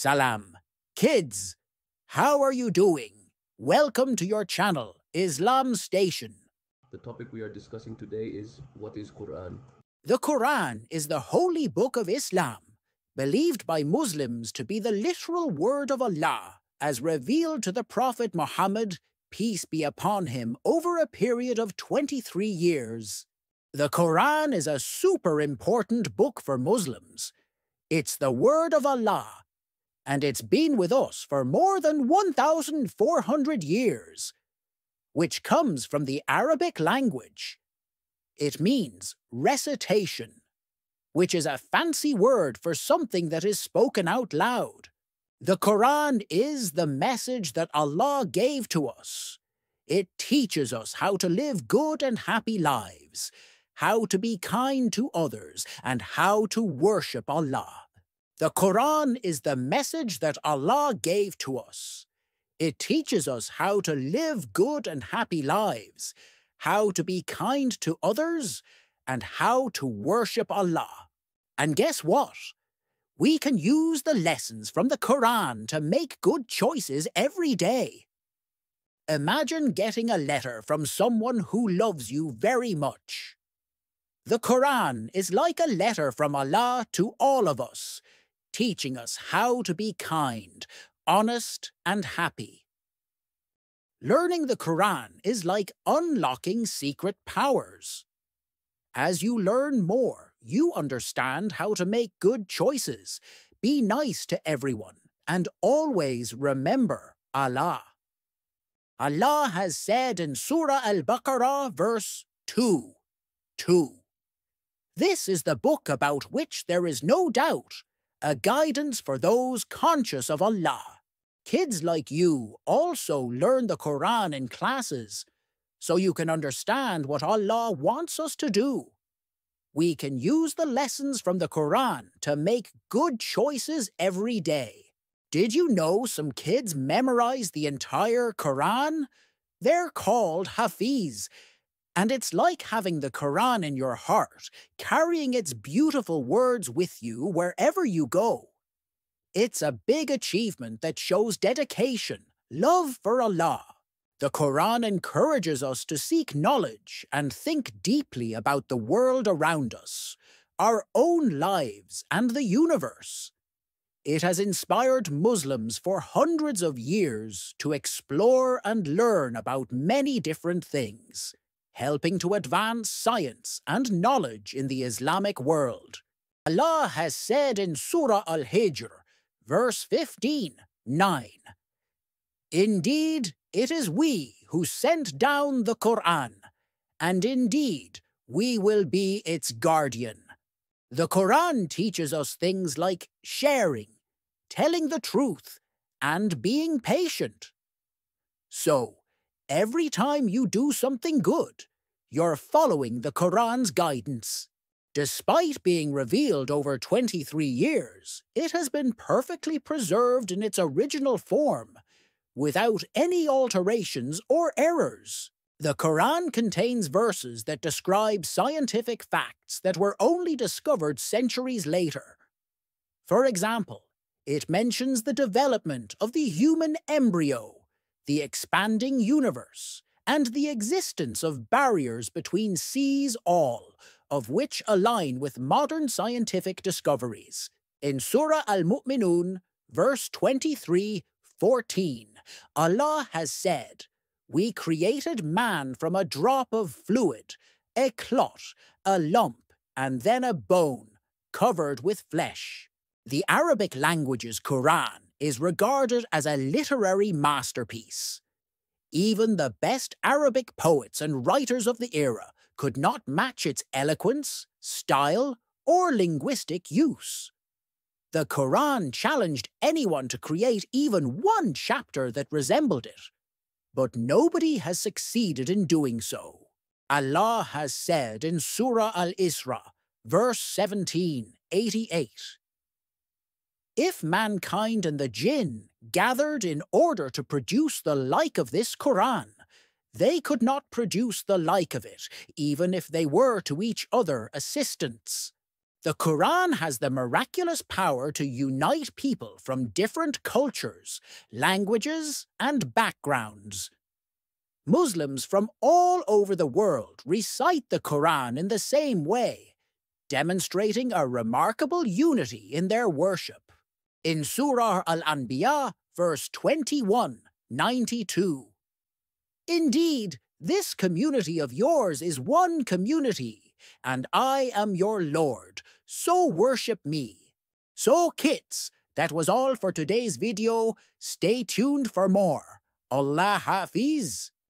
Salam. Kids, how are you doing? Welcome to your channel, Islam Station. The topic we are discussing today is what is Quran? The Quran is the holy book of Islam, believed by Muslims to be the literal word of Allah, as revealed to the Prophet Muhammad, peace be upon him, over a period of 23 years. The Quran is a super important book for Muslims. It's the word of Allah, and it's been with us for more than 1,400 years, which comes from the Arabic language. It means recitation, which is a fancy word for something that is spoken out loud. The Quran is the message that Allah gave to us. It teaches us how to live good and happy lives, how to be kind to others, and how to worship Allah. The Quran is the message that Allah gave to us. It teaches us how to live good and happy lives, how to be kind to others, and how to worship Allah. And guess what? We can use the lessons from the Quran to make good choices every day. Imagine getting a letter from someone who loves you very much. The Quran is like a letter from Allah to all of us, teaching us how to be kind, honest, and happy. Learning the Quran is like unlocking secret powers. As you learn more, you understand how to make good choices, be nice to everyone, and always remember Allah. Allah has said in Surah Al-Baqarah, verse 2:2. This is the book about which there is no doubt, a guidance for those conscious of Allah. Kids like you also learn the Quran in classes, so you can understand what Allah wants us to do. We can use the lessons from the Quran to make good choices every day. Did you know some kids memorize the entire Quran? They're called Hafiz, and it's like having the Quran in your heart, carrying its beautiful words with you wherever you go. It's a big achievement that shows dedication, love for Allah. The Quran encourages us to seek knowledge and think deeply about the world around us, our own lives, and the universe. It has inspired Muslims for hundreds of years to explore and learn about many different things, helping to advance science and knowledge in the Islamic world. Allah has said in Surah Al-Hijr, verse 15:9, "Indeed, it is we who sent down the Quran, and indeed, we will be its guardian." The Quran teaches us things like sharing, telling the truth, and being patient. So, every time you do something good, you're following the Quran's guidance. Despite being revealed over 23 years, it has been perfectly preserved in its original form, without any alterations or errors. The Quran contains verses that describe scientific facts that were only discovered centuries later. For example, it mentions the development of the human embryo, the expanding universe, and the existence of barriers between seas, all of which align with modern scientific discoveries. In Surah Al-Mu'minun, verse 23:14, Allah has said, "We created man from a drop of fluid, a clot, a lump, and then a bone, covered with flesh." The Arabic language's Quran is regarded as a literary masterpiece. Even the best Arabic poets and writers of the era could not match its eloquence, style, or linguistic use. The Quran challenged anyone to create even one chapter that resembled it, but nobody has succeeded in doing so. Allah has said in Surah Al-Isra, verse 17:88, "If mankind and the jinn gathered in order to produce the like of this Quran, they could not produce the like of it, even if they were to each other assistants. The Quran has the miraculous power to unite people from different cultures, languages, and backgrounds. Muslims from all over the world recite the Quran in the same way, demonstrating a remarkable unity in their worship. In Surah Al-Anbiya, verse 21:92. Indeed, this community of yours is one community, and I am your Lord, so worship me. So kids, that was all for today's video. Stay tuned for more. Allah Hafiz.